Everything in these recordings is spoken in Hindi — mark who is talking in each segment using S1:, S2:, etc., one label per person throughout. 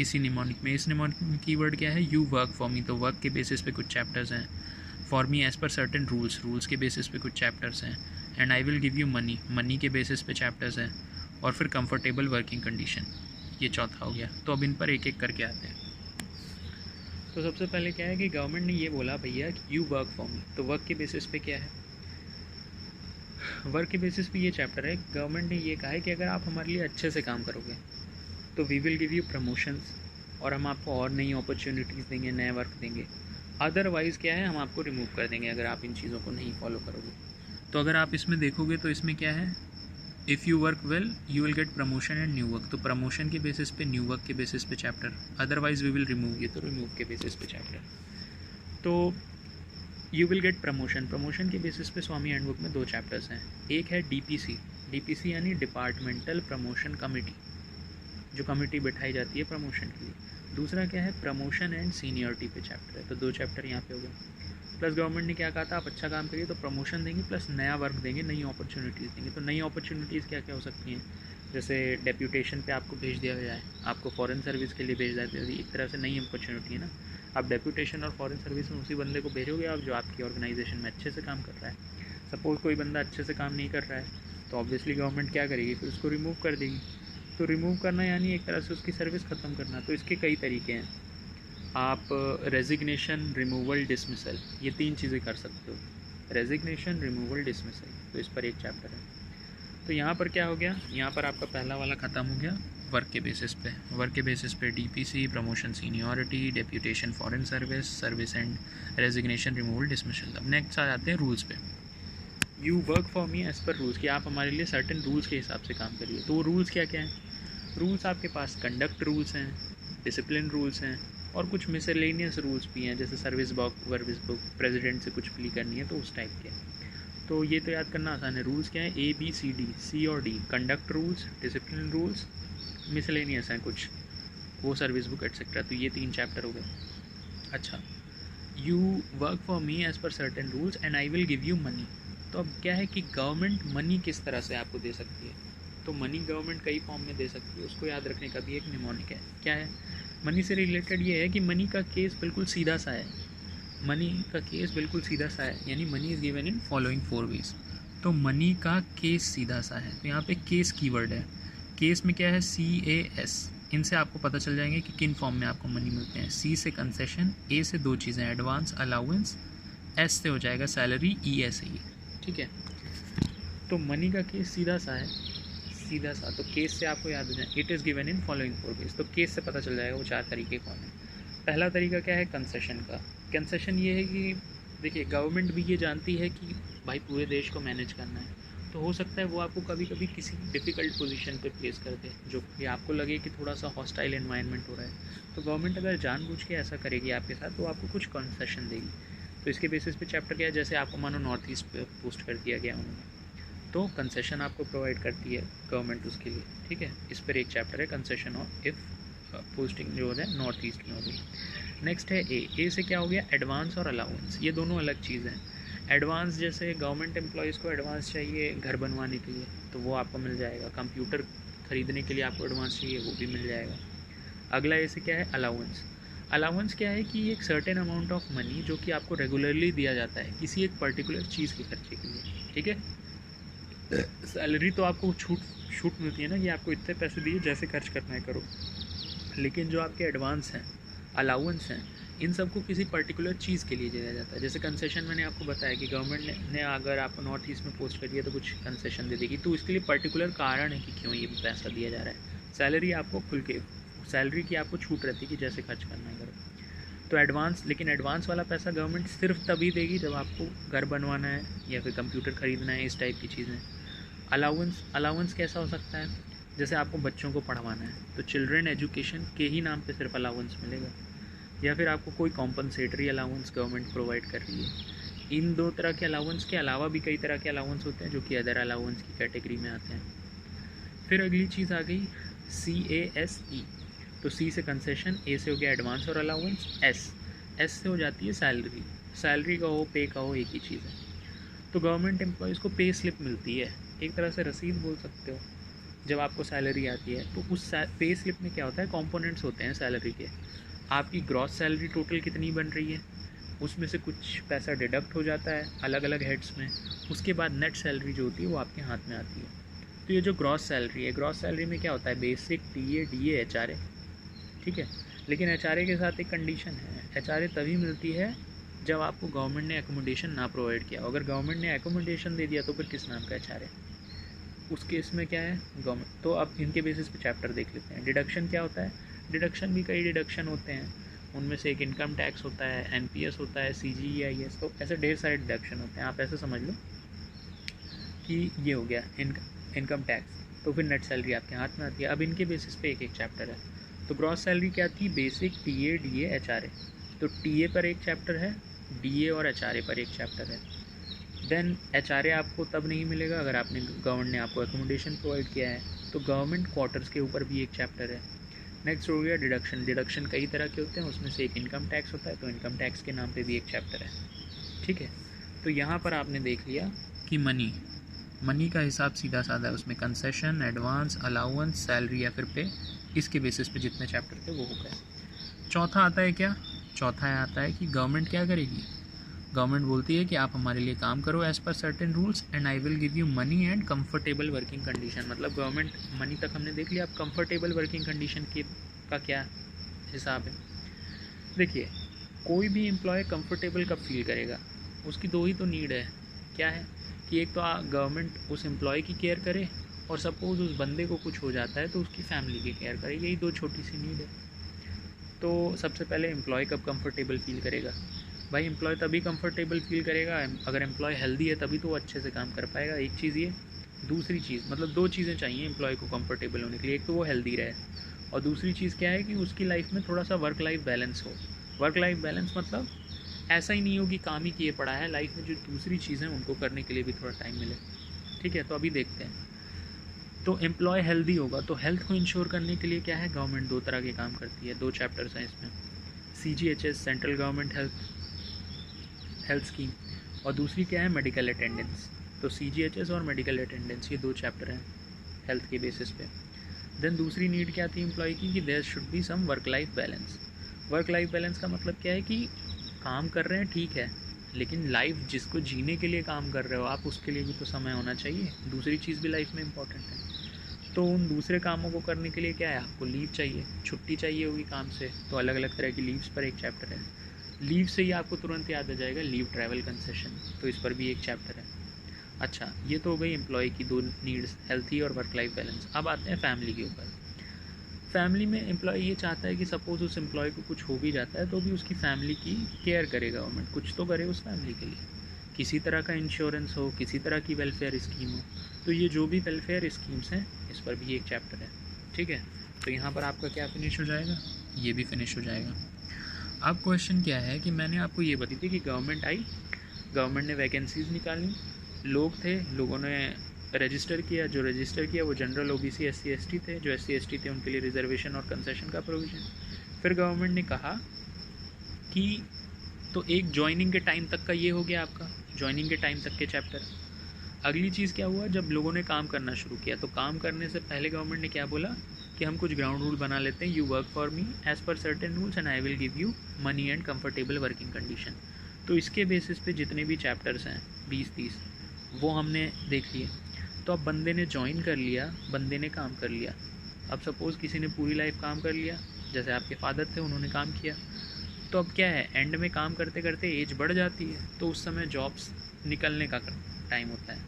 S1: इसी निमोनिक में। इस निमोनिक में कीवर्ड क्या है, यू वर्क फॉर मी, तो वर्क के बेसिस पे कुछ चैप्टर्स हैं। For me as per certain rules, rules के बेसिस पे कुछ चैप्टर्स हैं। And I will give you money, money के बेसिस पे चैप्टर्स हैं। और फिर कंफर्टेबल वर्किंग कंडीशन, ये चौथा हो गया। तो अब इन पर एक एक करके आते हैं। तो सबसे पहले क्या है कि गवर्नमेंट ने ये बोला भैया कि यू वर्क फॉर मी, तो वर्क के बेसिस पे क्या है, वर्क के बेसिस पे ये चैप्टर है। गवर्नमेंट ने ये कहा है कि अगर आप हमारे लिए अच्छे से काम करोगे तो we will give you promotions, और हम आपको और नई अपॉर्चुनिटीज़ देंगे, नए वर्क देंगे। अदरवाइज़ क्या है, हम आपको रिमूव कर देंगे अगर आप इन चीज़ों को नहीं फॉलो करोगे। तो अगर आप इसमें देखोगे तो इसमें क्या है, if you work well you will get promotion and new work, तो प्रमोशन के बेसिस पे, न्यू वर्क के बेसिस पे chapter. Otherwise we will remove you, तो रिमूव के बेसिस पे चैप्टर। तो you will get promotion, promotion के बेसिस पे स्वामी हैंडबुक में 2 चैप्टर्स हैं। एक है डीपीसी, डीपीसी यानी डिपार्टमेंटल प्रमोशन कमेटी, जो कमेटी बैठाई जाती है प्रमोशन के लिए। दूसरा क्या है, प्रमोशन एंड सीनियरिटी पे चैप्टर है। तो 2 चैप्टर यहाँ पे हो गए। प्लस गवर्नमेंट ने क्या कहा था, आप अच्छा काम करिए तो प्रमोशन देंगे, प्लस नया वर्क देंगे, नई अपॉर्चुनिटीज़ देंगे। तो नई अपॉर्चुनिटीज़ क्या क्या हो सकती हैं, जैसे डेप्यूटेशन पे आपको भेज दिया जाए, आपको फॉरेन सर्विस के लिए भेज दिया जाए, एक तरह से नई अपॉर्चुनिटी है ना। आप डेप्यूटेशन और फॉरेन सर्विस में उसी बंदे को भेजोगे आप जो आपकी ऑर्गेनाइजेशन में अच्छे से काम कर रहा है। सपोज कोई बंदा अच्छे से काम नहीं कर रहा है तो ऑब्वियसली गवर्नमेंट क्या करेगी, फिर उसको रिमूव कर देगी। तो रिमूव करना यानी एक तरह से उसकी सर्विस ख़त्म करना। तो इसके कई तरीके हैं, आप रेजिग्नेशन, रिमूवल, डिसमिसल, ये 3 चीज़ें कर सकते हो। रेजिग्नेशन, रिमूवल, डिसमिसल, तो इस पर एक चैप्टर है। तो यहाँ पर क्या हो गया, यहाँ पर आपका पहला वाला ख़त्म हो गया वर्क के बेसिस पे। वर्क के बेसिस पे DPC, promotion, seniority, deputation, foreign service, service and resignation, removal, dismissal. अब नेक्स्ट आ जाते हैं रूल्स पे। You work for me as per rules, कि आप हमारे लिए सर्टेन रूल्स के हिसाब से काम करिए। तो वो रूल्स क्या क्या हैं, रूल्स आपके पास कंडक्ट रूल्स हैं, डिसिप्लिन रूल्स हैं, और कुछ मिसलेनियस रूल्स भी हैं, जैसे सर्विस बुक, प्रेसिडेंट से कुछ प्ली करनी है तो उस टाइप के। तो ये तो याद करना आसान है। रूल्स क्या है, ABCD, C और D, conduct rules, discipline rules, miscellaneous हैं कुछ, वो सर्विस बुक एटसेट्रा। तो ये 3 चैप्टर हो गए। अच्छा, you work for me as per certain rules and I will give you money. तो अब क्या है कि गवर्नमेंट मनी किस तरह से आपको दे सकती है, तो मनी गवर्नमेंट कई फॉर्म में दे सकती है, उसको याद रखने का भी एक निमोनिक है। क्या है, मनी से रिलेटेड ये है कि मनी का केस बिल्कुल सीधा सा है। मनी का केस बिल्कुल सीधा सा है, यानी money is given in following 4 ways. तो मनी का केस सीधा सा है, तो यहाँ पे केस कीवर्ड है। केस में क्या है, CAS, इनसे आपको पता चल जाएंगे कि किन फॉर्म में आपको मनी मिलते हैं। C से कंसेशन, A से 2 चीज़ें, एडवांस, अलाउंस, S से हो जाएगा सैलरी, E ऐसे ही, ठीक है। तो मनी का केस सीधा सा है, सीधा सा। तो केस से आपको याद हो जाए, it is given in following 4 ways. तो केस से पता चल जाएगा वो 4 तरीके कौन है। पहला तरीका क्या है, कंसेशन का। कंसेशन ये है कि देखिए गवर्नमेंट भी ये जानती है कि भाई पूरे देश को मैनेज करना है, तो हो सकता है वो आपको कभी कभी किसी डिफ़िकल्ट पोजीशन पे प्लेस कर दे, जो कि आपको लगे कि थोड़ा सा हॉस्टाइल एनवायरनमेंट हो रहा है। तो गवर्नमेंट अगर जानबूझ के ऐसा करेगी आपके साथ, तो आपको कुछ कंसेशन देगी। तो इसके बेसिस पे चैप्टर क्या है, जैसे आपको मानो नॉर्थ ईस्ट पे पोस्ट कर दिया गया उन्होंने, तो कंसेशन आपको प्रोवाइड करती है गवर्नमेंट उसके लिए, ठीक है। इस पर एक चैप्टर है, कंसेशन ऑफ इफ़ पोस्टिंग जो है नॉर्थ ईस्ट में हो गई। नेक्स्ट है ए से क्या हो गया, एडवांस और अलाउंस, ये दोनों अलग चीज़ हैं। एडवांस जैसे गवर्नमेंट एम्प्लॉयज़ को एडवांस चाहिए घर बनवाने के लिए, तो वो आपको मिल जाएगा। कंप्यूटर ख़रीदने के लिए आपको एडवांस चाहिए, वो भी मिल जाएगा। अगला ए से क्या है, अलाउंस। अलाउंस क्या है कि एक सर्टेन अमाउंट ऑफ मनी जो कि आपको रेगुलरली दिया जाता है किसी एक पर्टिकुलर चीज़ के खर्चे के लिए, ठीक है। सैलरी तो आपको छूट मिलती है ना कि आपको इतने पैसे दिए, जैसे खर्च करना है करो। लेकिन जो आपके एडवांस हैं, अलाउंस हैं, इन सबको किसी पर्टिकुलर चीज़ के लिए दिया जाता है। जैसे कंसेशन मैंने आपको बताया कि गवर्नमेंट ने अगर आपको नॉर्थ ईस्ट में पोस्ट कर दिया तो कुछ कंसेशन दे देगी, तो इसके लिए पर्टिकुलर कारण है कि क्यों ये पैसा दिया जा रहा है। सैलरी आपको खुल के, सैलरी की आपको छूट रहती है कि जैसे खर्च करना है करो। तो एडवांस, लेकिन एडवांस वाला पैसा गवर्नमेंट सिर्फ तभी देगी जब आपको घर बनवाना है या फिर कंप्यूटर ख़रीदना है, इस टाइप की चीज़ें। अलाउंस कैसा हो सकता है, जैसे आपको बच्चों को पढ़वाना है तो चिल्ड्रन एजुकेशन के ही नाम पे सिर्फ अलाउंस मिलेगा, या फिर आपको कोई कॉम्पनसेटरी अलाउंस गवर्नमेंट प्रोवाइड कर रही है। इन 2 तरह के अलाउंस के अलावा भी कई तरह के अलाउंस होते हैं जो कि अदर अलाउंस की कैटेगरी में आते हैं। फिर अगली चीज़ आ गई CASE। तो C से कंसेशन, A से हो गया एडवांस और अलाउंस, S से हो जाती है सैलरी। सैलरी का हो, पे का हो, एक ही चीज़ है। तो गवर्नमेंट एम्प्लॉयज़ को पे स्लिप मिलती है, एक तरह से रसीद बोल सकते हो। जब आपको सैलरी आती है तो उस पे स्लिप में क्या होता है, कंपोनेंट्स होते हैं सैलरी के। आपकी ग्रॉस सैलरी टोटल कितनी बन रही है, उसमें से कुछ पैसा डिडक्ट हो जाता है अलग अलग हेड्स में, उसके बाद नेट सैलरी जो होती है वो आपके हाथ में आती है। तो ये जो ग्रॉस सैलरी है, ग्रॉस सैलरी में क्या होता है, बेसिक, टीए, डीए, एचआरए, ठीक है। लेकिन एचआरए के साथ एक कंडीशन है, एचआरए तभी मिलती है जब आपको गवर्नमेंट ने एकोमोडेशन ना प्रोवाइड किया। अगर गवर्नमेंट ने एकोमोडेशन दे दिया तो फिर किस नाम का एचआरए, उस केस में क्या है गवर्नमेंट। तो अब इनके बेसिस पे चैप्टर देख लेते हैं। डिडक्शन क्या होता है, डिडक्शन भी कई डिडक्शन होते हैं, उनमें से एक इनकम टैक्स होता है, एनपीएस होता है, सीजीआईएस, तो ऐसे ढेर सारे डिडक्शन होते हैं। आप ऐसे समझ लो कि ये हो गया इनकम टैक्स, तो फिर नेट सैलरी आपके हाथ में आती है। अब इनके बेसिस पे एक एक चैप्टर है। तो ग्रॉस सैलरी क्या थी, बेसिक, टीए, डीए, एचआरए। तो टीए पर एक चैप्टर है, डीए और एचआरए पर एक चैप्टर है। देन एचआरए आपको तब नहीं मिलेगा अगर आपने गवर्नमेंट ने आपको एकोमोडेशन प्रोवाइड किया है, तो गवर्नमेंट क्वार्टर्स के ऊपर भी एक चैप्टर है। नेक्स्ट हो गया डिडक्शन। डिडक्शन कई तरह के होते हैं, उसमें से एक इनकम टैक्स होता है, तो इनकम टैक्स के नाम पे भी एक चैप्टर है, ठीक है। तो यहाँ पर आपने देख लिया कि मनी का हिसाब सीधा साधा है, उसमें कंसेशन, एडवांस, अलाउंस, सैलरी या फिर पे, इसके बेसिस पे जितने चैप्टर थे वो हो गए। चौथा आता है क्या, चौथा आता है कि गवर्नमेंट क्या करेगी। गवर्नमेंट बोलती है कि आप हमारे लिए काम करो as per certain rules and I will give you money and comfortable working condition. मतलब गवर्नमेंट, मनी तक हमने देख लिया, अब कंफर्टेबल वर्किंग कंडीशन के का क्या हिसाब है। देखिए, कोई भी एम्प्लॉय कंफर्टेबल कब फील करेगा, उसकी दो ही तो नीड है। क्या है कि एक तो गवर्नमेंट उस एम्प्लॉय की केयर करे, और सपोज़ उस बंदे को कुछ हो जाता है तो उसकी फैमिली की केयर करे, यही दो छोटी सी नीड है। तो सबसे पहले एम्प्लॉय कब कंफर्टेबल फील करेगा, भाई एम्प्लॉय तभी कंफर्टेबल फील करेगा अगर एम्प्लॉय हेल्दी है, तभी तो वो अच्छे से काम कर पाएगा। एक चीज़ ये, दूसरी चीज़ मतलब दो चीज़ें चाहिए एम्प्लॉय को कंफर्टेबल होने के लिए, एक तो वो हेल्दी रहे, और दूसरी चीज़ क्या है कि उसकी लाइफ में थोड़ा सा वर्क लाइफ बैलेंस हो। वर्क लाइफ बैलेंस मतलब ऐसा ही नहीं हो कि काम ही किए पड़ा है, लाइफ में जो दूसरी चीज़ें उनको करने के लिए भी थोड़ा टाइम मिले, ठीक है। तो अभी देखते हैं, तो एम्प्लॉय हेल्दी होगा, तो हेल्थ को इंश्योर करने के लिए क्या है, गवर्नमेंट दो तरह के काम करती है, दो चैप्टर्स हैं इसमें, CGHS, central government health scheme, और दूसरी क्या है, मेडिकल अटेंडेंस। तो CGHS और मेडिकल अटेंडेंस, ये दो चैप्टर हैं हेल्थ के बेसिस पे। देन दूसरी नीड क्या थी एम्प्लॉय की, कि there should be some work life balance. Work life balance का मतलब क्या है कि काम कर रहे हैं ठीक है, लेकिन लाइफ जिसको जीने के लिए काम कर रहे हो आप, उसके लिए भी तो समय होना चाहिए, दूसरी चीज़ भी लाइफ में इंपॉर्टेंट है। तो उन दूसरे कामों को करने के लिए क्या है, आपको लीव चाहिए, छुट्टी चाहिए होगी काम से, तो अलग अलग तरह की लीव्स पर एक चैप्टर है। लीव से ही आपको तुरंत याद आ जाएगा लीव ट्रैवल कंसेशन, तो इस पर भी एक चैप्टर है। अच्छा, ये तो हो गई एम्प्लॉय की दो नीड्स, हेल्थी और वर्क लाइफ बैलेंस। अब आते हैं फैमिली के ऊपर। फैमिली में एम्प्लॉय ये चाहता है कि सपोज़ उस एम्प्लॉय को कुछ हो भी जाता है तो भी उसकी फैमिली की केयर करे गवर्नमेंट, कुछ तो करे उस फैमिली के लिए, किसी तरह का इंश्योरेंस हो, किसी तरह की वेलफेयर स्कीम हो। तो ये जो भी वेलफेयर स्कीम्स हैं, इस पर भी एक चैप्टर है, ठीक है। तो यहाँ पर आपका क्या फिनिश हो जाएगा, ये भी फिनिश हो जाएगा। अब क्वेश्चन क्या है कि मैंने आपको ये बताई थी कि गवर्नमेंट आई, गवर्नमेंट ने वैकेंसीज़ निकाली, लोग थे, लोगों ने रजिस्टर किया, जो रजिस्टर किया वो जनरल, OBC, SC ST थे, जो SC ST थे उनके लिए रिजर्वेशन और कंसेशन का प्रोविज़न। फिर गवर्नमेंट ने कहा कि तो एक ज्वाइनिंग के टाइम तक का ये हो गया आपका, ज्वाइनिंग के टाइम तक के चैप्टर। अगली चीज़ क्या हुआ, जब लोगों ने काम करना शुरू किया, तो काम करने से पहले गवर्नमेंट ने क्या बोला कि हम कुछ ग्राउंड रूल बना लेते हैं, you work for me as per certain rules and I will give you money and comfortable working condition. तो इसके बेसिस पे जितने भी चैप्टर्स हैं 20-30 वो हमने देख लिए। तो अब बंदे ने ज्वाइन कर लिया, बंदे ने काम कर लिया। अब सपोज़ किसी ने पूरी लाइफ काम कर लिया, जैसे आपके फादर थे, उन्होंने काम किया, तो अब क्या है, एंड में काम करते करते एज बढ़ जाती है, तो उस समय जॉब्स निकलने का टाइम होता है।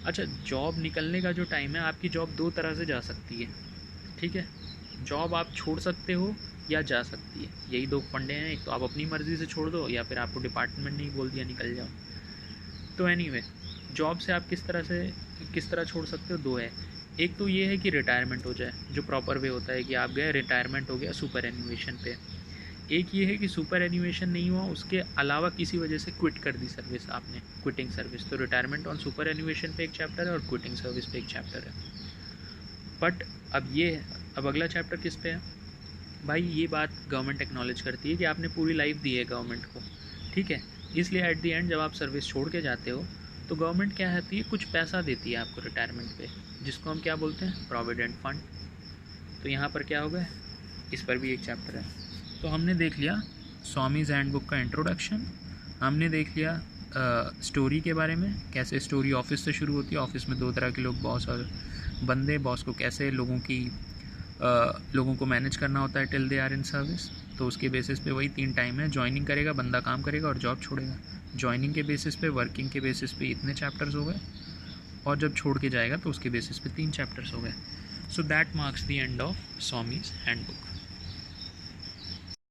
S1: अच्छा, जॉब निकलने का जो टाइम है, आपकी जॉब दो तरह से जा सकती है, ठीक है। जॉब आप छोड़ सकते हो या जा सकती है, यही दो फंडे हैं, एक तो आप अपनी मर्ज़ी से छोड़ दो, या फिर आपको डिपार्टमेंट ने ही बोल दिया निकल जाओ। तो एनीवे, जॉब से आप किस तरह छोड़ सकते हो, दो है। एक तो ये है कि रिटायरमेंट हो जाए, जो प्रॉपर वे होता है कि आप गए, रिटायरमेंट हो गया सुपर एन्यूएशन पे। एक ये है कि सुपर एन्यूएशन नहीं हुआ, उसके अलावा किसी वजह से क्विट कर दी सर्विस आपने, क्विटिंग सर्विस। तो रिटायरमेंट ऑन सुपर एन्यूएशन पे एक चैप्टर है और क्विटिंग सर्विस पे एक चैप्टर है। बट अब अगला चैप्टर किस पे है भाई, ये बात गवर्नमेंट एक्नॉलेज करती है कि आपने पूरी लाइफ दी है गवर्नमेंट को, ठीक है। इसलिए एट द एंड जब आप सर्विस छोड़ के जाते हो तो गवर्नमेंट क्या होती है, कुछ पैसा देती है आपको रिटायरमेंट पे, जिसको हम क्या बोलते हैं, प्रोविडेंट फंड। तो यहाँ पर क्या होगा, इस पर भी एक चैप्टर है। तो हमने देख लिया स्वामीज़ हैंडबुक का इंट्रोडक्शन, हमने देख लिया स्टोरी के बारे में, कैसे स्टोरी ऑफिस से शुरू होती है, ऑफिस में 2 तरह के लोग, बॉस और बंदे। बॉस को कैसे लोगों को मैनेज करना होता है till they are in service. तो उसके बेसिस पे वही 3 टाइम है, ज्वाइनिंग करेगा बंदा, काम करेगा और जॉब छोड़ेगा। ज्वाइनिंग के बेसिस पे, वर्किंग के बेसिस पे इतने चैप्टर्स हो गए, और जब छोड़ के जाएगा तो उसके बेसिस पे 3 चैप्टर्स हो गए। So that marks the end of Swami's handbook.